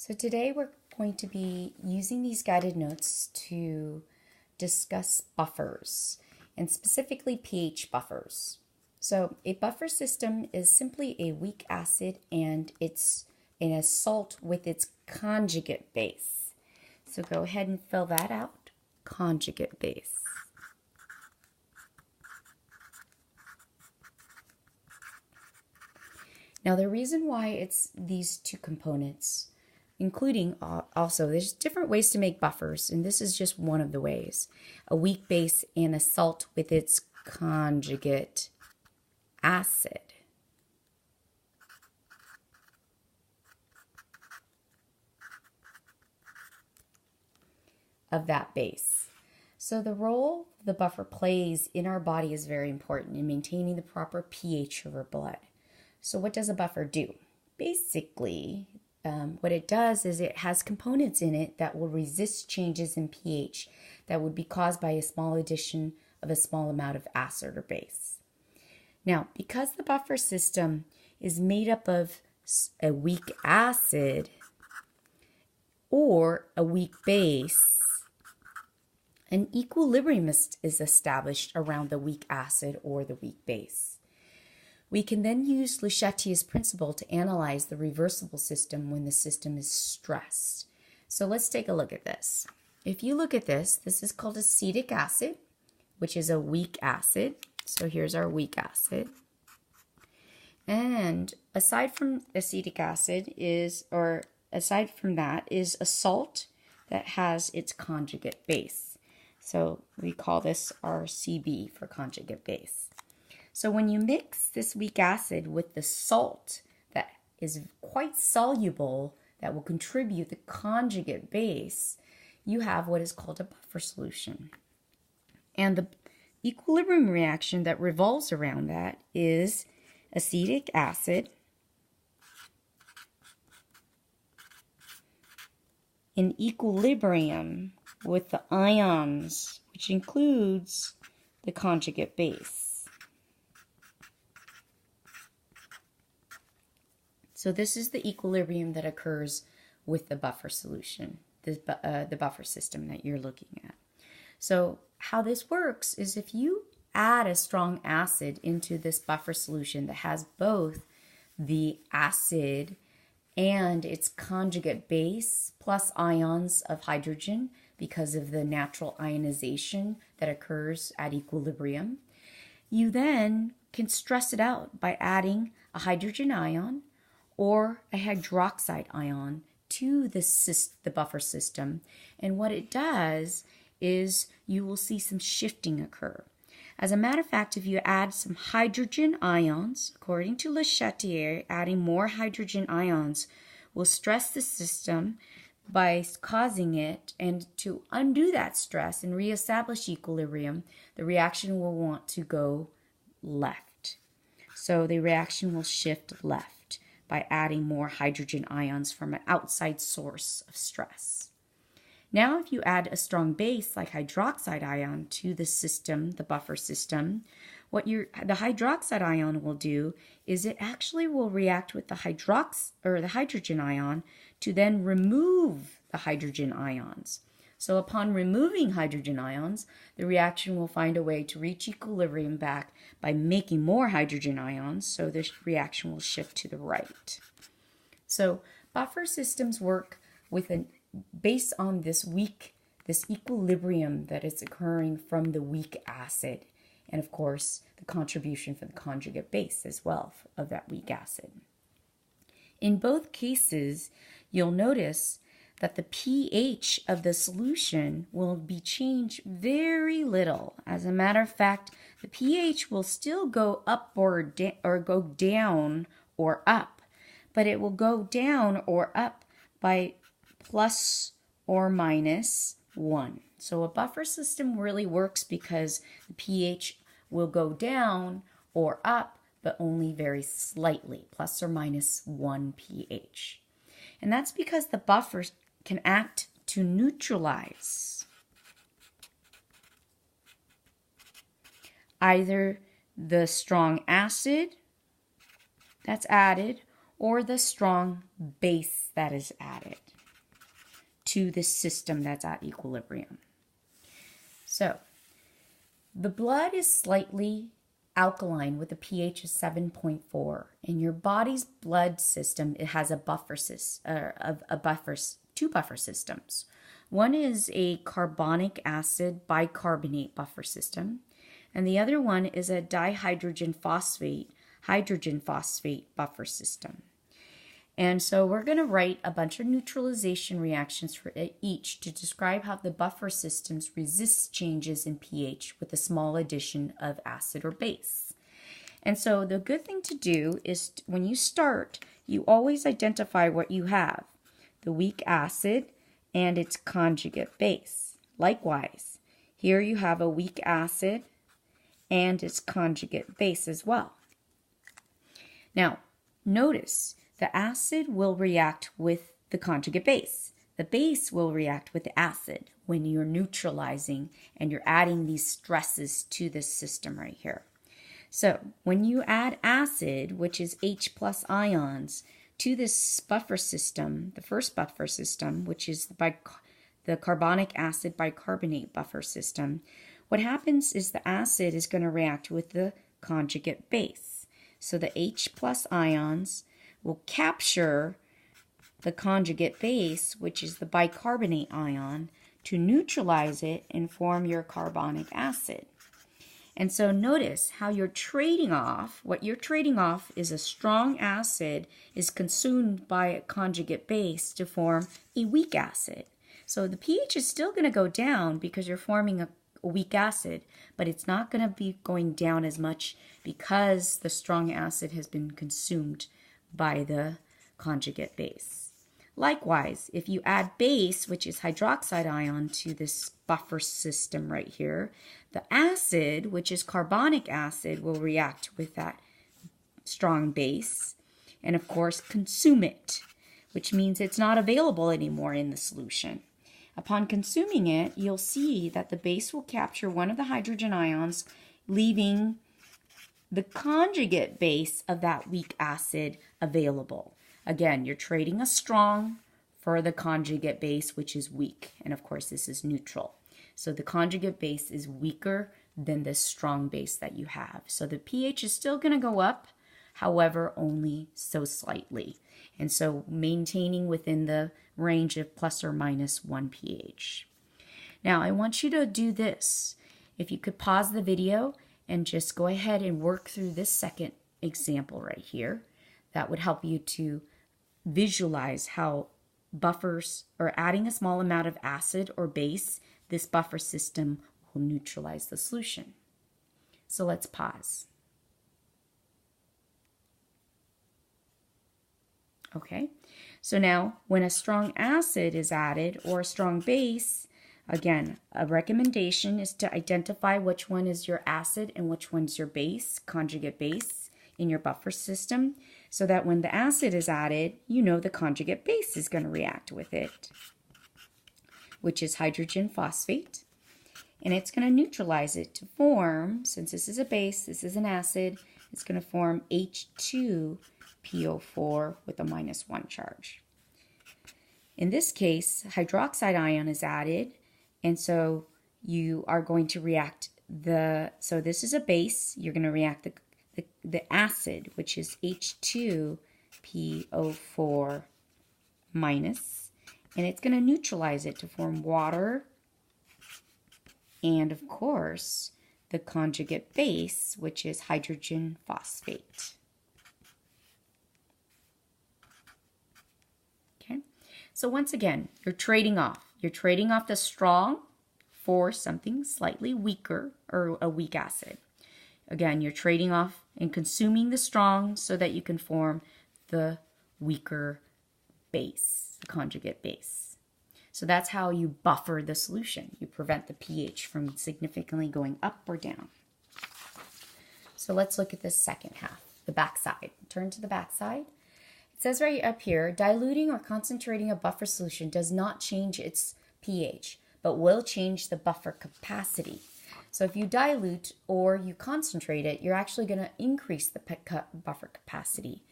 So today we're going to be using these guided notes to discuss buffers, and specifically pH buffers. So a buffer system is simply a weak acid and it's a salt with its conjugate base. So go ahead and fill that out, conjugate base. Now the reason why it's these two components, including also there's different ways to make buffers, and this is just one of the ways. A weak base and a salt with its conjugate acid. Of that base. So the role the buffer plays in our body is very important in maintaining the proper pH of our blood. So what does a buffer do? Basically, what it does is it has components in it that will resist changes in pH that would be caused by a small addition of a small amount of acid or base. Now, because the buffer system is made up of a weak acid or a weak base, an equilibrium is established around the weak acid or the weak base. We can then use Le Chatelier's principle to analyze the reversible system when the system is stressed. So let's take a look at this. If you look at this, this is called acetic acid, which is a weak acid. So here's our weak acid. And aside from acetic acid aside from that is a salt that has its conjugate base. So we call this our CB for conjugate base. So when you mix this weak acid with the salt that is quite soluble, that will contribute the conjugate base, you have what is called a buffer solution. And the equilibrium reaction that revolves around that is acetic acid in equilibrium with the ions, which includes the conjugate base. So this is the equilibrium that occurs with the buffer solution, the buffer system that you're looking at. So how this works is if you add a strong acid into this buffer solution that has both the acid and its conjugate base plus ions of hydrogen because of the natural ionization that occurs at equilibrium, you then can stress it out by adding a hydrogen ion or a hydroxide ion to the buffer system. And what it does is you will see some shifting occur. As a matter of fact, if you add some hydrogen ions, according to Le Chatelier, adding more hydrogen ions will stress the system by causing it, and to undo that stress and reestablish equilibrium, the reaction will want to go left. So the reaction will shift left by adding more hydrogen ions from an outside source of stress. Now, if you add a strong base like hydroxide ion to the system, the buffer system, what the hydroxide ion will do is it actually will react with the hydrogen ion to then remove the hydrogen ions. So upon removing hydrogen ions, the reaction will find a way to reach equilibrium back by making more hydrogen ions, so this reaction will shift to the right. So buffer systems work based on this equilibrium that is occurring from the weak acid, and of course the contribution from the conjugate base as well of that weak acid. In both cases, you'll notice that the pH of the solution will be changed very little. As a matter of fact, the pH will still go up or go down or up, but it will go down or up by plus or minus 1. So a buffer system really works because the pH will go down or up, but only very slightly, plus or minus 1 pH. And that's because the buffer can act to neutralize either the strong acid that's added or the strong base that is added to the system that's at equilibrium. So, the blood is slightly alkaline with a pH of 7.4. In your body's blood system, it has two buffer systems. One is a carbonic acid bicarbonate buffer system, and the other one is a dihydrogen phosphate hydrogen phosphate buffer system. And so we're going to write a bunch of neutralization reactions for each to describe how the buffer systems resist changes in pH with a small addition of acid or base. And so the good thing to do is when you start, you always identify what you have, the weak acid and its conjugate base. Likewise, here you have a weak acid and its conjugate base as well. Now, notice the acid will react with the conjugate base. The base will react with the acid when you're neutralizing and you're adding these stresses to this system right here. So when you add acid, which is H plus ions, to this buffer system, the first buffer system, which is the carbonic acid bicarbonate buffer system, what happens is the acid is going to react with the conjugate base. So the H plus ions will capture the conjugate base, which is the bicarbonate ion, to neutralize it and form your carbonic acid. And so notice how you're trading off. What you're trading off is a strong acid is consumed by a conjugate base to form a weak acid. So the pH is still going to go down because you're forming a weak acid, but it's not going to be going down as much because the strong acid has been consumed by the conjugate base. Likewise, if you add base, which is hydroxide ion, to this buffer system right here, the acid, which is carbonic acid, will react with that strong base and, of course, consume it, which means it's not available anymore in the solution. Upon consuming it, you'll see that the base will capture one of the hydrogen ions, leaving the conjugate base of that weak acid available. Again, you're trading a strong for the conjugate base, which is weak. And of course, this is neutral. So the conjugate base is weaker than the strong base that you have. So the pH is still going to go up, however, only so slightly. And so maintaining within the range of plus or minus 1 pH. Now, I want you to do this. If you could pause the video and just go ahead and work through this second example right here. That would help you to visualize how buffers or adding a small amount of acid or base, this buffer system will neutralize the solution. So let's pause. Okay, so now when a strong acid is added or a strong base, again, a recommendation is to identify which one is your acid and which one's your base, conjugate base in your buffer system, so that when the acid is added, you know the conjugate base is going to react with it, which is hydrogen phosphate. And it's going to neutralize it to form, since this is a base, this is an acid, it's going to form H2PO4 with a -1 charge. In this case, hydroxide ion is added, and so you are going to react so this is a base, you're going to react the acid, which is H2PO4 minus, and it's going to neutralize it to form water and, of course, the conjugate base, which is hydrogen phosphate. Okay, so once again, you're trading off. You're trading off the strong for something slightly weaker or a weak acid. Again, you're trading off and consuming the strong so that you can form the weaker base, the conjugate base. So that's how you buffer the solution. You prevent the pH from significantly going up or down. So let's look at this second half, the back side. Turn to the back side. It says right up here, diluting or concentrating a buffer solution does not change its pH, but will change the buffer capacity. So if you dilute or you concentrate it, you're actually going to increase the buffer capacity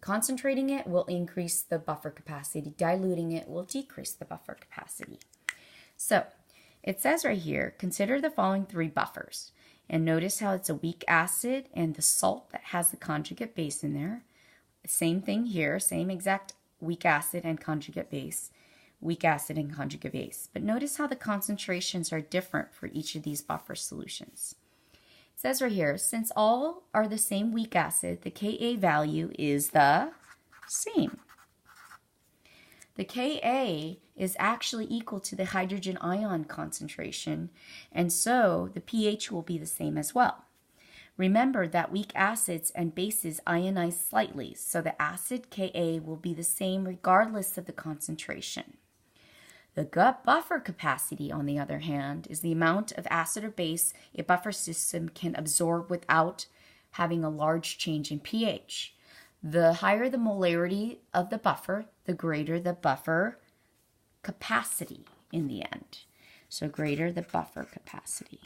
Concentrating it will increase the buffer capacity. Diluting it will decrease the buffer capacity. So it says right here, consider the following 3 buffers. And notice how it's a weak acid and the salt that has the conjugate base in there. Same thing here, same exact weak acid and conjugate base. Weak acid and conjugate base. But notice how the concentrations are different for each of these buffer solutions. It says right here, since all are the same weak acid, the Ka value is the same. The Ka is actually equal to the hydrogen ion concentration, and so the pH will be the same as well. Remember that weak acids and bases ionize slightly, so the acid Ka will be the same regardless of the concentration. The gut buffer capacity, on the other hand, is the amount of acid or base a buffer system can absorb without having a large change in pH. The higher the molarity of the buffer, the greater the buffer capacity in the end. So greater the buffer capacity.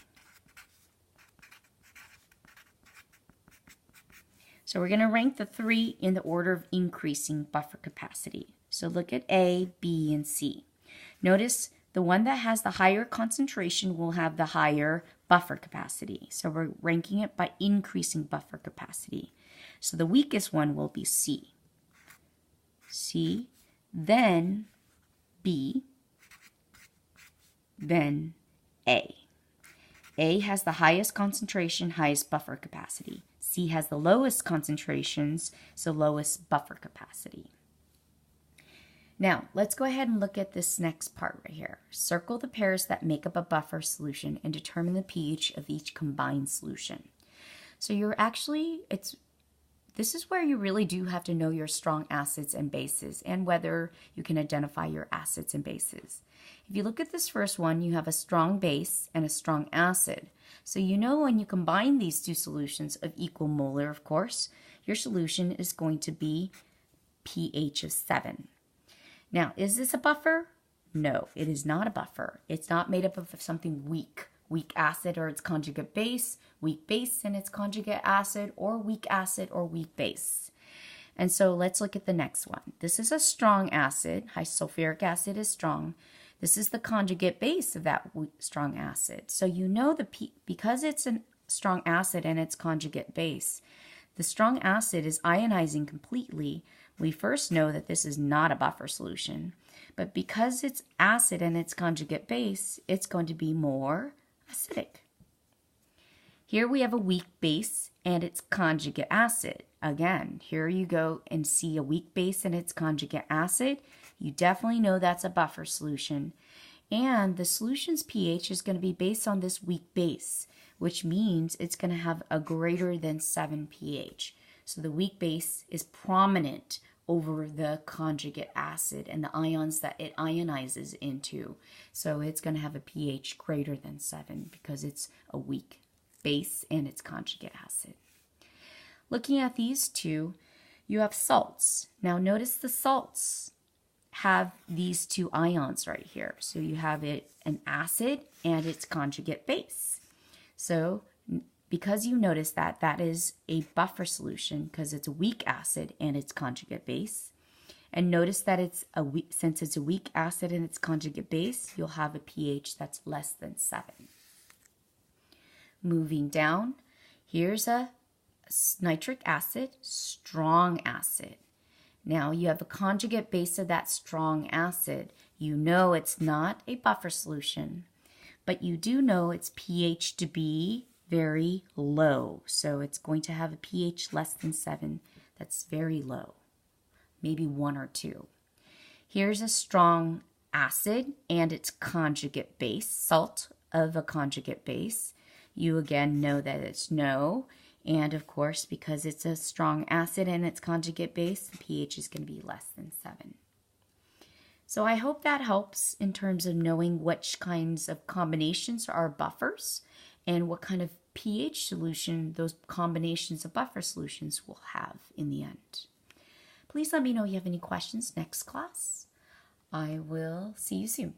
So we're going to rank the 3 in the order of increasing buffer capacity. So look at A, B, and C. Notice the one that has the higher concentration will have the higher buffer capacity. So we're ranking it by increasing buffer capacity. So the weakest one will be C. C, then B, then A. A has the highest concentration, highest buffer capacity. C has the lowest concentrations, so lowest buffer capacity. Now, let's go ahead and look at this next part right here. Circle the pairs that make up a buffer solution and determine the pH of each combined solution. So you're actually, this is where you really do have to know your strong acids and bases and whether you can identify your acids and bases. If you look at this first one, you have a strong base and a strong acid. So you know when you combine these 2 solutions of equal molar, of course, your solution is going to be pH of 7. Now, is this a buffer? No, it is not a buffer. It's not made up of something weak. Weak acid or its conjugate base, weak base and its conjugate acid, or weak acid or weak base. And so let's look at the next one. This is a strong acid. High sulfuric acid is strong. This is the conjugate base of that strong acid. So you know because it's a strong acid and its conjugate base, the strong acid is ionizing completely. We first know that this is not a buffer solution, but because it's acid and its conjugate base, it's going to be more acidic. Here we have a weak base and its conjugate acid. Again, here you go and see a weak base and its conjugate acid. You definitely know that's a buffer solution. And the solution's pH is going to be based on this weak base, which means it's going to have a greater than 7 pH. So the weak base is prominent over the conjugate acid and the ions that it ionizes into. So it's going to have a pH greater than 7 because it's a weak base and its conjugate acid. Looking at these 2, you have salts. Now notice the salts have these 2 ions right here. So you have an acid and its conjugate base. So because you notice that, that is a buffer solution because it's a weak acid and its conjugate base. And notice that since it's a weak acid and its conjugate base, you'll have a pH that's less than 7. Moving down, here's a nitric acid, strong acid. Now you have a conjugate base of that strong acid. You know it's not a buffer solution, but you do know its pH to be very low. So it's going to have a pH less than 7. That's very low, maybe 1 or 2. Here's a strong acid and its conjugate base, salt of a conjugate base. You again know that it's no. And of course, because it's a strong acid and its conjugate base, the pH is going to be less than 7. So I hope that helps in terms of knowing which kinds of combinations are buffers and what kind of pH solution those combinations of buffer solutions will have in the end. Please let me know if you have any questions next class. I will see you soon.